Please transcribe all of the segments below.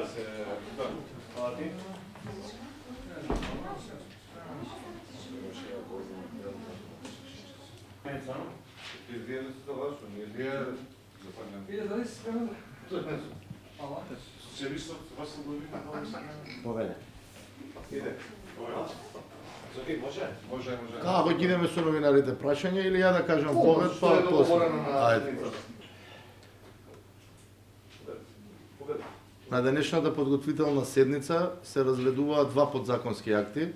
да се плати. Вие не сте лошо, ние Вие дали си скажа? Ала? социалистот вас се дови. Поведе. Иде. Зоки, може? Може. Како ќе идеме со новинарите прашање или ја да кажам повед, Што е па договорено на Ајде. На денешната подготвителна седница се разгледуваат два подзаконски акти.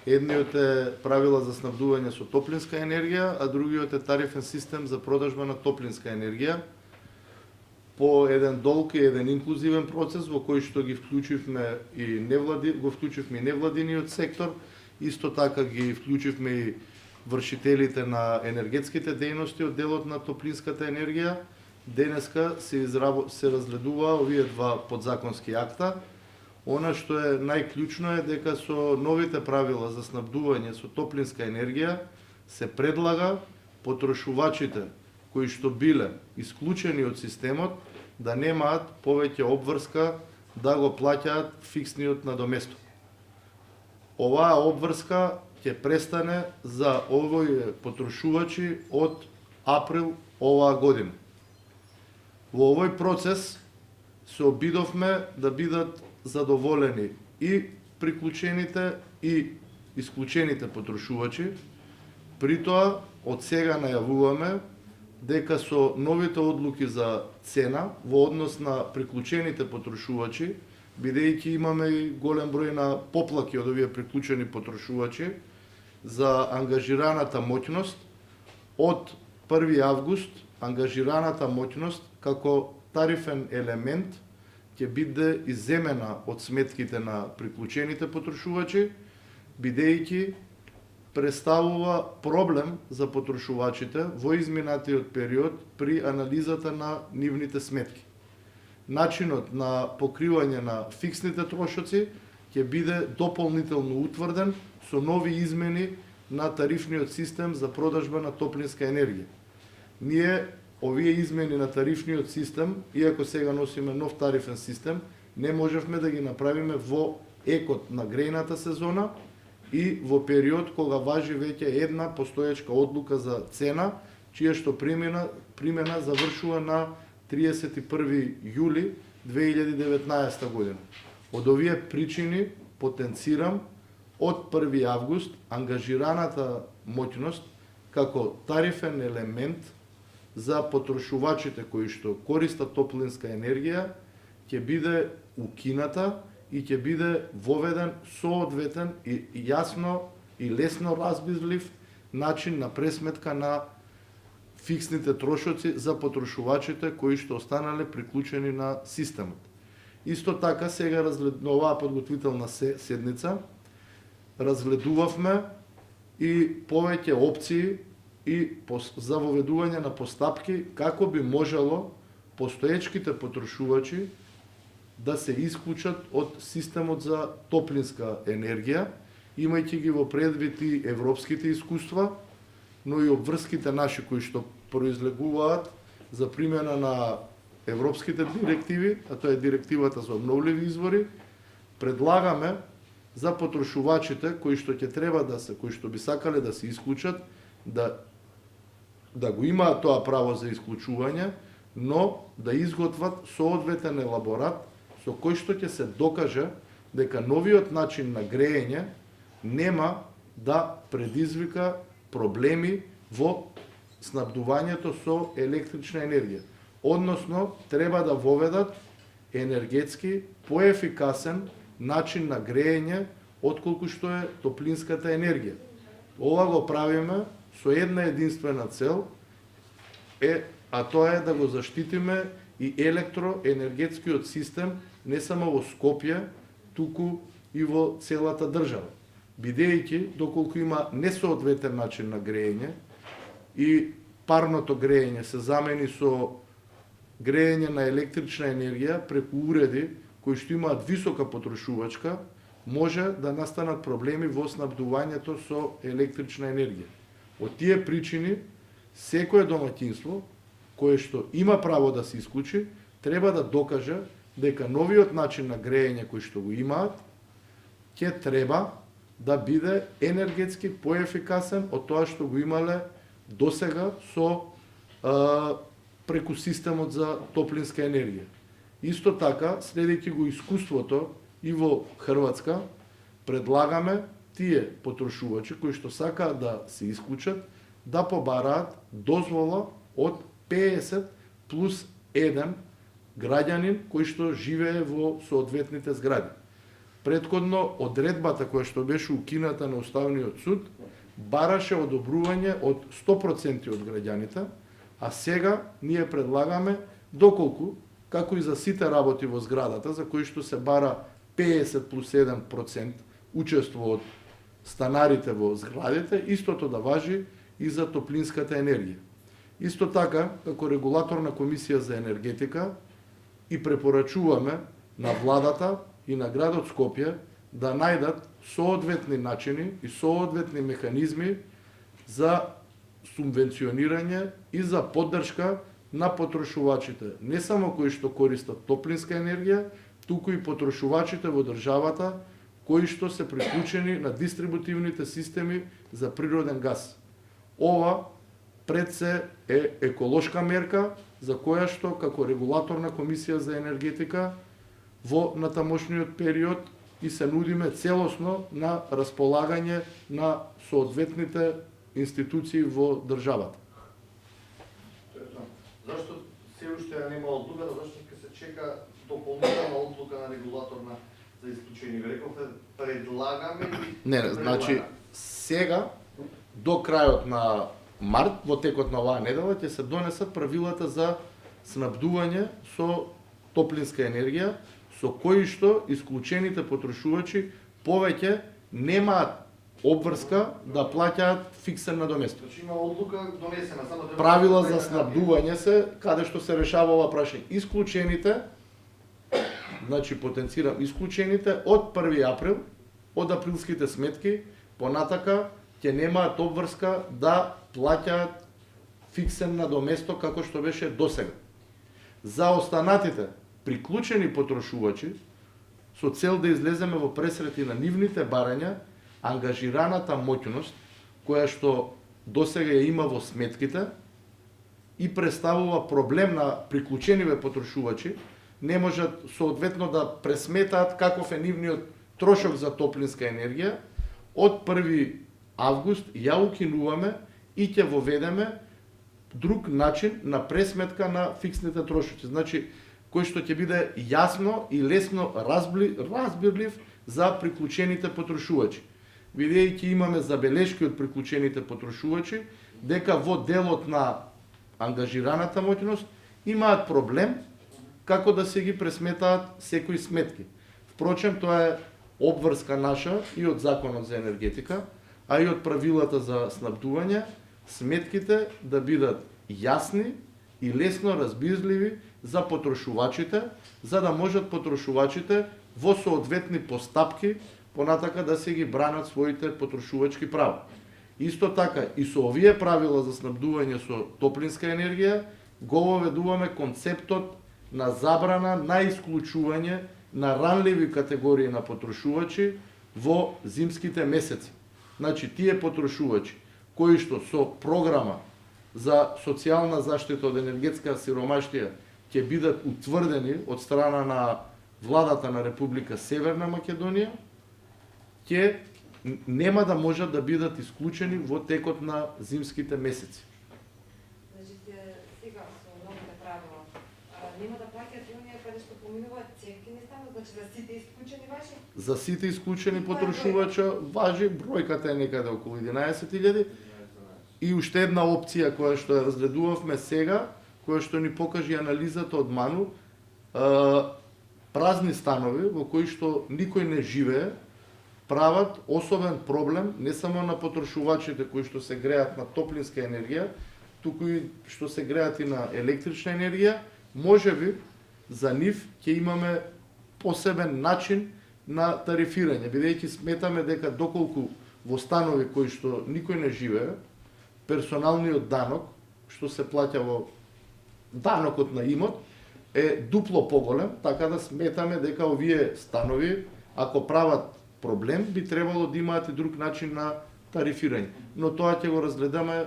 Едниот е правила за снабдување со топлинска енергија, а другиот е тарифен систем за продажба на топлинска енергија. По еден долг и еден инклузивен процес во кој што ги вклучивме и невладиниот сектор, исто така ги вклучивме и вршителите на енергетските дејности од делот на топлинската енергија. Денеска се разгледува овие два подзаконски акта. Она што е најклучно е дека со новите правила за снабдување со топлинска енергија се предлага потрошувачите кои што биле исклучени од системот да немаат повеќе обврска да го плаќаат фиксниот надоместок. Оваа обврска ќе престане за овој потрошувачи од април оваа година. Во овој процес се обидовме да бидат задоволени и приклучените и исклучените потрошувачи. При тоа, од сега најавуваме дека со новите одлуки за цена во однос на приклучените потрошувачи, бидејќи имаме и голем број на поплаки од овие приклучени потрошувачи за ангажираната моќност, од 1. август ангажираната моќност како тарифен елемент ќе биде изземена од сметките на приклучените потрошувачи, бидејќи представува проблем за потрошувачите во изминатиот период при анализата на нивните сметки. Начинот на покривање на фиксните трошоци ќе биде дополнително утврден со нови измени на тарифниот систем за продажба на топлинска енергија. Ние овие измени на тарифниот систем, иако сега носиме нов тарифен систем, не можевме да ги направиме во екот на грејната сезона и во период кога важи веќе една постоечка одлука за цена, чија што примена завршува на 31. јули 2019 година. Од овие причини потенцирам од 1. август ангажираната моќност како тарифен елемент за потрошувачите кои што користат топлинска енергија ќе биде укината и ќе биде воведен соодветен и јасно и лесно разбизлив начин на пресметка на фиксните трошоци за потрошувачите кои што останале приклучени на системот. Исто така сега на оваа подготвителна седница разгледувавме и повеќе опции и за воведување на постапки како би можело постоечките потрошувачи да се исклучат од системот за топлинска енергија, имајќи ги во предвид и европските искуства, но и обврските наши кои што произлегуваат за примена на европските директиви, а тоа е директивата за обновливи извори. Предлагаме за потрошувачите кои што ќе треба кои што би сакале да се исклучат, да го имаат тоа право за исклучување, но да изготват соодветен елаборат со кој што ќе се докаже дека новиот начин на грејење нема да предизвика проблеми во снабдувањето со електрична енергија. Односно, треба да воведат енергетски поефикасен начин на грејење отколку што е топлинската енергија. Ова го правиме со една единствена цел, а тоа е да го заштитиме и електроенергетскиот систем не само во Скопје, туку и во целата држава. Бидејќи, доколку има несоодветен начин на грејење и парното грејење се замени со грејење на електрична енергија преку уреди кои што имаат висока потрошувачка, може да настанат проблеми во снабдувањето со електрична енергија. Од тие причини, секое домаќинство кое што има право да се исклучи, треба да докаже дека новиот начин на грејење кој што го имаат ќе треба да биде енергетски поефикасен од тоа што го имале досега со преку системот за топлинска енергија. Исто така, следејќи го искуството и во Хрватска, предлагаме тие потрошувачи кои што сакаат да се исклучат да побараат дозвола од 50 плюс 1 граѓанин кој што живее во соодветните згради. Предходно одредбата која што беше укината на Уставниот суд бараше одобрување од 100% од граѓаните, а сега ние предлагаме доколку, како и за сите работи во зградата, за кои што се бара 50 плюс 1% учество од станарите во зградите, истото да важи и за топлинската енергија. Исто така, како регулаторна комисија за енергетика, и препорачуваме на владата и на градот Скопје да најдат соодветни начини и соодветни механизми за субвенционирање и за поддршка на потрошувачите, не само кои што користат топлинска енергија, туку и потрошувачите во државата кои што се приклучени на дистрибутивните системи за природен газ. Ова пред се е еколошка мерка за која што како регулаторна комисија за енергетика во натамошниот период и се нудиме целосно на располагање на соодветните институции во државата. Зашто се уште нема одлука, зашто ќе се чека дополнителна одлука на регулаторна за исклучени? Ви рековте, предлагаме ли? Не, значи сега до крајот на март, во текот на оваа недела, ќе се донесат правилата за снабдување со топлинска енергија, со кои што исклучените потрошувачи повеќе немаат обврска да плаќаат фиксен надоместок. Значи има одлука донесена, само треба Правила за снабдување се каде што се решава ова прашање. Исклучените, значи потенцирам, исклучените од 1 април, од априлските сметки, понатака ќе немаат обврска да плаќаат фиксен надоместок како што беше досега. За останатите приклучени потрошувачи, со цел да излеземе во пресрети на нивните барања, ангажираната моќност, која што досега ја има во сметките и представува проблем на приклучениве потрошувачи, не можат соодветно да пресметаат каков е нивниот трошок за топлинска енергија, од 1 август ја укинуваме и ќе воведеме друг начин на пресметка на фиксните трошоци. Значи, кој што ќе биде јасно и лесно разбирлив за приклучените потрошувачи. Бидејќи имаме забелешки од приклучените потрошувачи, дека во делот на ангажираната моќност имаат проблем како да се ги пресметаат секои сметки. Впрочем, тоа е обврска наша и од Законот за енергетика, а и од правилата за снабдување, сметките да бидат јасни и лесно разбирливи за потрошувачите, за да можат потрошувачите во соодветни постапки понатака да се ги бранат своите потрошувачки права. Исто така и со овие правила за снабдување со топлинска енергија го воведуваме концептот на забрана на исклучување на ранливи категории на потрошувачи во зимските месеци. Значи, тие потрошувачи кои што со програма за социјална заштита од енергетска сиромаштија ќе бидат утврдени од страна на владата на Република Северна Македонија, ќе нема да можат да бидат исклучени во текот на зимските месеци. Значи, сега со новите правила, нема да плаќаат и оние каде што поминуваат цевки, не станат, значи за сите исклучени важи? За сите исклучени потрошувача важи, бројката е некаде околу 11.000. И уште една опција која што ја разгледувавме сега, која што ни покажи анализата од МАНУ, празни станови во кои што никој не живее, прават особен проблем не само на потрошувачите кои што се греат на топлинска енергија, туку и што се греат и на електрична енергија. Можеби за нив ќе имаме посебен начин на тарифирање, бидејќи сметаме дека доколку во станови кои што никој не живее, персоналниот данок што се плаќа во данокот на имот е дупло поголем, така да сметаме дека овие станови, ако прават проблем, би требало да имаат и друг начин на тарифирање. Но тоа ќе го разгледаме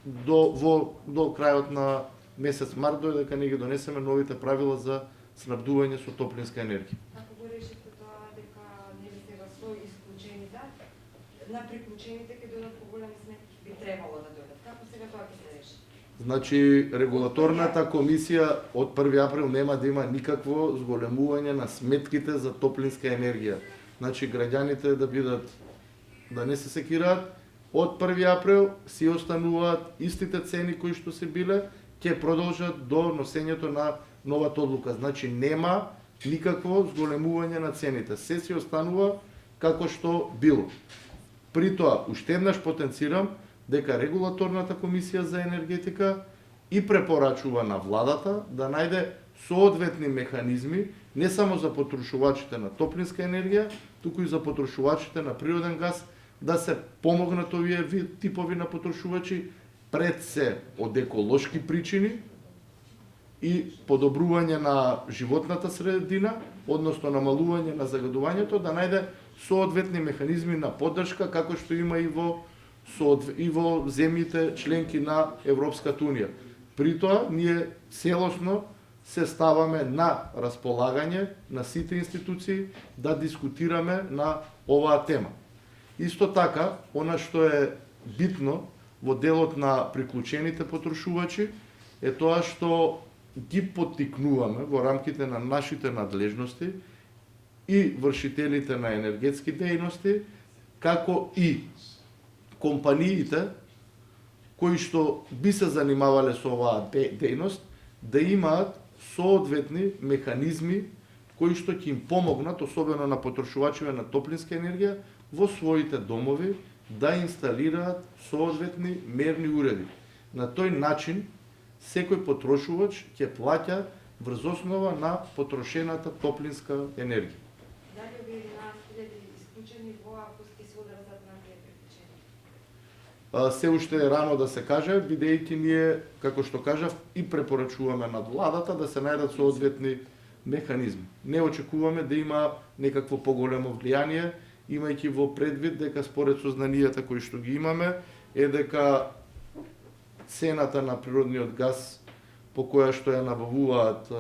до крајот на месец март, додека не ги донесеме новите правила за снабдување со топлинска енергија. Ако го решите тоа дека нели сега со исклучените, на приклучените ќе додат поголеми сметки, би требало да додат. Како сега тоа ќе се реши? Значи, регулаторната комисија од 1 април нема да има никакво зголемување на сметките за топлинска енергија. Значи, граѓаните да не се секираат, од 1 април си остануваат истите цени кои што се биле, ќе продолжат до носењето на новата одлука. Значи, нема никакво зголемување на цените. Се си останува како што било. При тоа, уште еднаш потенцирам дека регулаторната комисија за енергетика и препорачува на владата да најде соодветни механизми не само за потрошувачите на топлинска енергија, туку и за потрошувачите на природен газ, да се помогнат овие типови на потрошувачи пред се од еколошки причини и подобрување на животната средина, односно намалување на загадувањето, да најде соодветни механизми на поддршка како што има и во земјите членки на Европската унија. При тоа, ние целосно се ставаме на располагање на сите институции да дискутираме на оваа тема. Исто така, она што е битно во делот на приклучените потрошувачи е тоа што ги поттикнуваме во рамките на нашите надлежности и вршителите на енергетски дејности, како и компаниите кои што би се занимавале со оваа дејност, да имаат соодветни механизми кои што ќе им помогнат, особено на потрошувачите на топлинска енергија, во своите домови да инсталираат соодветни мерни уреди. На тој начин, секој потрошувач ќе плаќа врз основа на потрошената топлинска енергија. Дали овие 11.000 исклучени во август ќе се одразат на тие приклучени? Се уште е рано да се каже, бидејќи ние, како што кажав, и препорачуваме на владата да се најдат соодветни механизми. Не очекуваме да има некакво поголемо влијание, имајќи во предвид дека според сознанијата кои што ги имаме, е дека цената на природниот газ по која што ја набавуваат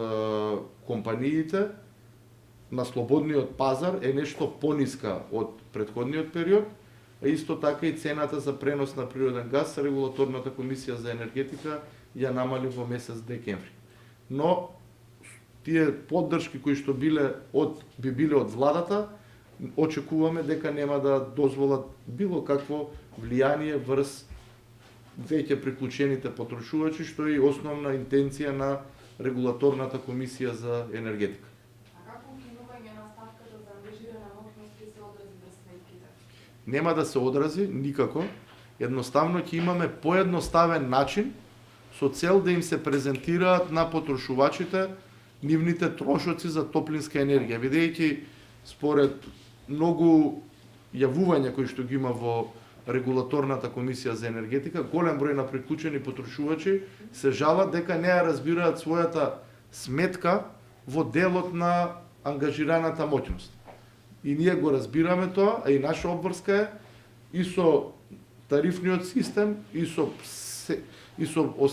компаниите на слободниот пазар е нешто пониска од претходниот период, а исто така и цената за пренос на природен газ, регулаторната комисија за енергетика ја намали во месец декември. Но тие поддршки кои што би биле од владата, очекуваме дека нема да дозволат било какво влијание врз веќе приклучените потрошувачи, што е и основна интенција на регулаторната комисија за енергетика. А како укинување на ставката за ангажирана моќност ќе се одрази врз сметките? Нема да се одрази никако, едноставно ќе имаме поедноставен начин со цел да им се презентираат на потрошувачите нивните трошоци за топлинска енергија, бидејќи според многу јавувања кои што ги има во регулаторната комисија за енергетика, голем број на приклучени потрошувачи се жалат дека не ја разбираат својата сметка во делот на ангажираната моќност. И ние го разбираме тоа, а и наша обврска е и со тарифниот систем, и со